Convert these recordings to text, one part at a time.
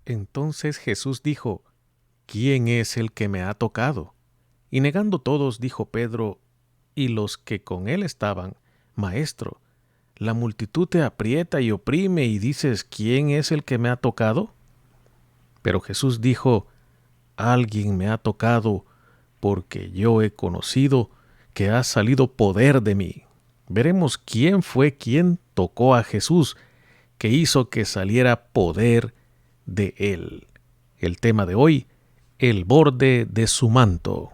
Entonces Jesús dijo: ¿Quién es el que me ha tocado? Y negando todos, dijo Pedro y los que con él estaban: Maestro, la multitud te aprieta y oprime y dices: ¿Quién es el que me ha tocado? Pero Jesús dijo: Alguien me ha tocado, porque yo he conocido que ha salido poder de mí. Veremos quién fue quien tocó a Jesús, que hizo que saliera poder de él. El tema de hoy: el borde de su manto.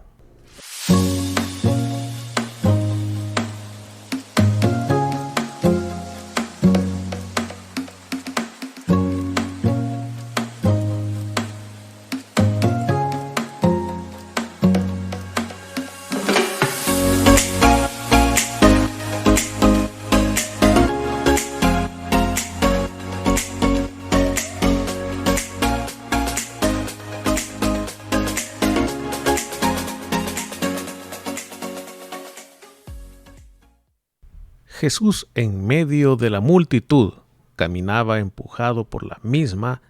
Jesús, en medio de la multitud, caminaba empujado por la misma.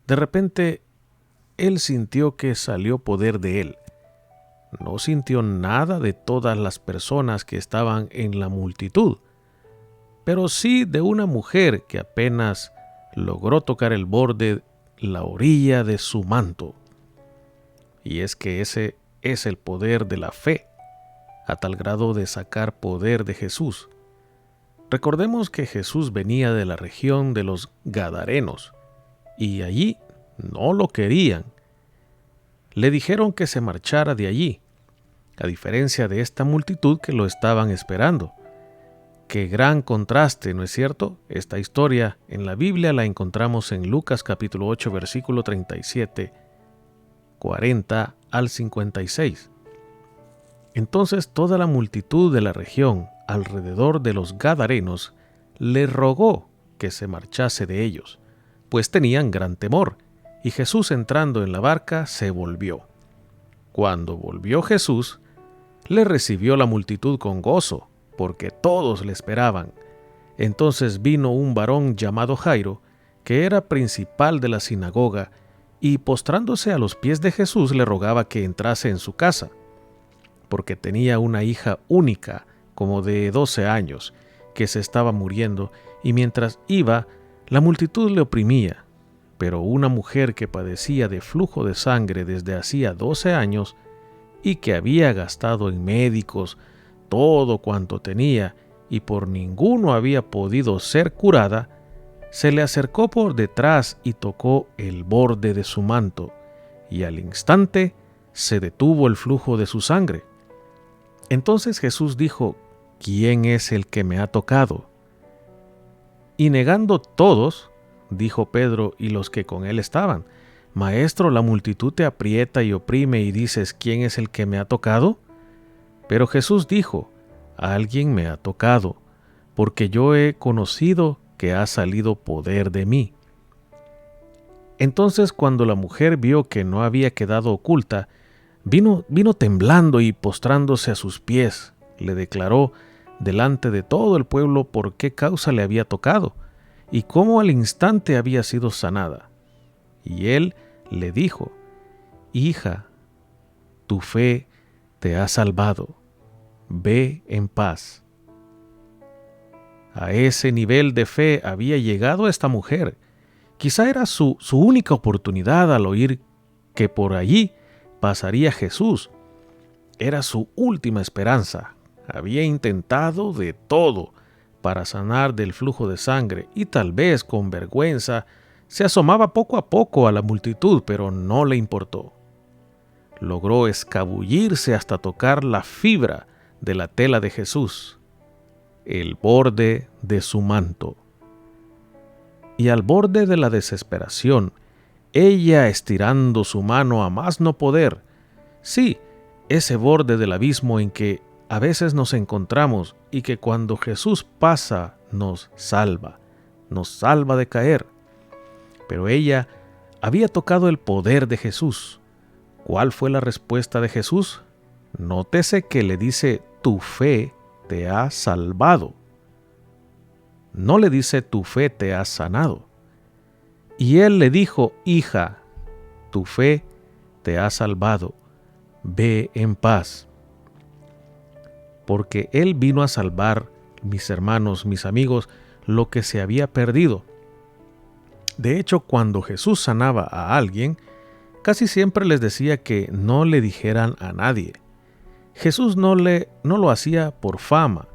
De repente, él sintió que salió poder de él. No sintió nada de todas las personas que estaban en la multitud, pero sí de una mujer que apenas logró tocar el borde, la orilla de su manto. Y es que ese es el poder de la fe, a tal grado de sacar poder de Jesús. Recordemos que Jesús venía de la región de los Gadarenos, y allí no lo querían. Le dijeron que se marchara de allí, a diferencia de esta multitud que lo estaban esperando. Qué gran contraste, ¿no es cierto? Esta historia en la Biblia la encontramos en Lucas capítulo 8, versículo 37, 40 al 56. Entonces toda la multitud de la región alrededor de los Gadarenos le rogó que se marchase de ellos, pues tenían gran temor, y Jesús, entrando en la barca, se volvió. Cuando volvió Jesús, le recibió la multitud con gozo, porque todos le esperaban. Entonces vino un varón llamado Jairo, que era principal de la sinagoga, y postrándose a los pies de Jesús le rogaba que entrase en su casa, porque tenía una hija única, como de 12 años, que se estaba muriendo, y mientras iba, la multitud le oprimía. Pero una mujer que padecía de flujo de sangre desde hacía 12 años, y que había gastado en médicos todo cuanto tenía, y por ninguno había podido ser curada, se le acercó por detrás y tocó el borde de su manto, y al instante se detuvo el flujo de su sangre. Entonces Jesús dijo: ¿Quién es el que me ha tocado? Y negando todos, dijo Pedro y los que con él estaban: Maestro, la multitud te aprieta y oprime y dices: ¿Quién es el que me ha tocado? Pero Jesús dijo: Alguien me ha tocado, porque yo he conocido que ha salido poder de mí. Entonces, cuando la mujer vio que no había quedado oculta, vino temblando y postrándose a sus pies, le declaró delante de todo el pueblo por qué causa le había tocado y cómo al instante había sido sanada. Y él le dijo: Hija, tu fe te ha salvado, ve en paz. A ese nivel de fe había llegado esta mujer. Quizá era su única oportunidad al oír que por allí pasaría Jesús. Era su última esperanza. Había intentado de todo para sanar del flujo de sangre y tal vez con vergüenza se asomaba poco a poco a la multitud, pero no le importó. Logró escabullirse hasta tocar la fibra de la tela de Jesús, el borde de su manto. Y al borde de la desesperación, ella estirando su mano a más no poder, sí, ese borde del abismo en que a veces nos encontramos y que cuando Jesús pasa nos salva de caer. Pero ella había tocado el poder de Jesús. ¿Cuál fue la respuesta de Jesús? Nótese que le dice: tu fe te ha salvado. No le dice: tu fe te ha sanado. Y él le dijo: hija, tu fe te ha salvado, ve en paz. Porque él vino a salvar, mis hermanos, mis amigos, lo que se había perdido. De hecho, cuando Jesús sanaba a alguien, casi siempre les decía que no le dijeran a nadie. Jesús no lo hacía por fama.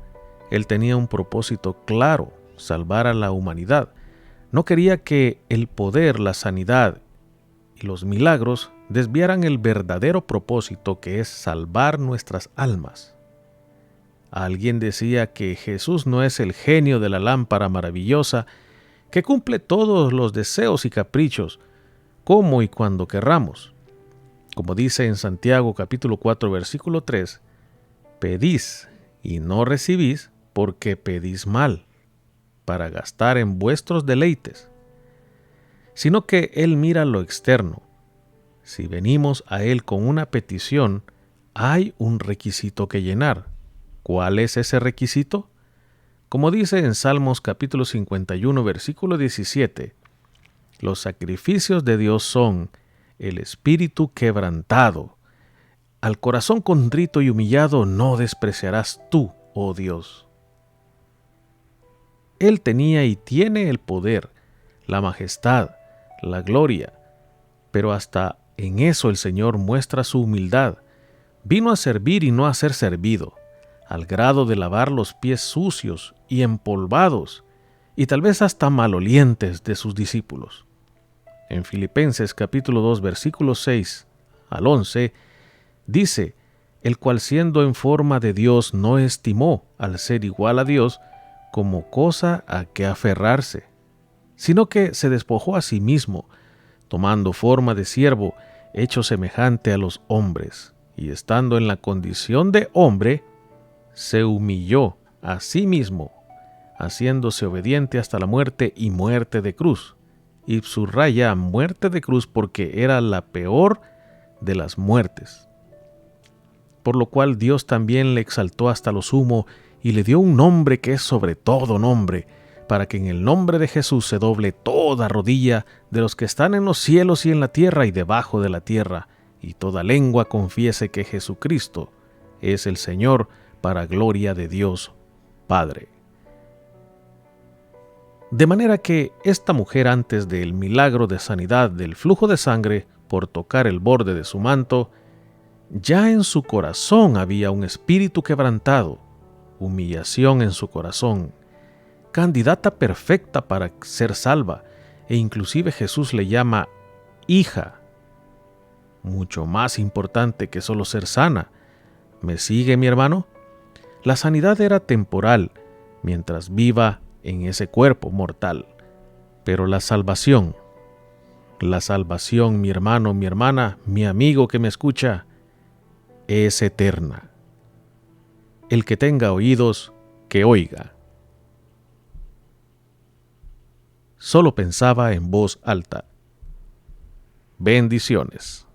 Él tenía un propósito claro: salvar a la humanidad. No quería que el poder, la sanidad y los milagros desviaran el verdadero propósito, que es salvar nuestras almas. Alguien decía que Jesús no es el genio de la lámpara maravillosa que cumple todos los deseos y caprichos, como y cuando querramos. Como dice en Santiago capítulo 4, versículo 3, pedís y no recibís porque pedís mal, para gastar en vuestros deleites. Sino que Él mira lo externo. Si venimos a Él con una petición, hay un requisito que llenar. ¿Cuál es ese requisito? Como dice en Salmos capítulo 51, versículo 17, los sacrificios de Dios son el espíritu quebrantado. Al corazón contrito y humillado no despreciarás tú, oh Dios. Él tenía y tiene el poder, la majestad, la gloria, pero hasta en eso el Señor muestra su humildad. Vino a servir y no a ser servido, al grado de lavar los pies sucios y empolvados, y tal vez hasta malolientes de sus discípulos. En Filipenses capítulo 2, versículos 6 al 11, dice: el cual siendo en forma de Dios no estimó al ser igual a Dios como cosa a que aferrarse, sino que se despojó a sí mismo, tomando forma de siervo, hecho semejante a los hombres, y estando en la condición de hombre, se humilló a sí mismo, haciéndose obediente hasta la muerte y muerte de cruz. Y subraya muerte de cruz porque era la peor de las muertes. Por lo cual Dios también le exaltó hasta lo sumo y le dio un nombre que es sobre todo nombre, para que en el nombre de Jesús se doble toda rodilla de los que están en los cielos y en la tierra y debajo de la tierra, y toda lengua confiese que Jesucristo es el Señor, para gloria de Dios Padre. De manera que esta mujer, antes del milagro de sanidad del flujo de sangre por tocar el borde de su manto, ya en su corazón había un espíritu quebrantado, humillación en su corazón, candidata perfecta para ser salva, e inclusive Jesús le llama hija, mucho más importante que solo ser sana. ¿Me sigue, mi hermano? La sanidad era temporal, mientras viva en ese cuerpo mortal, pero la salvación, mi hermano, mi hermana, mi amigo que me escucha, es eterna. El que tenga oídos, que oiga. Solo pensaba en voz alta. Bendiciones.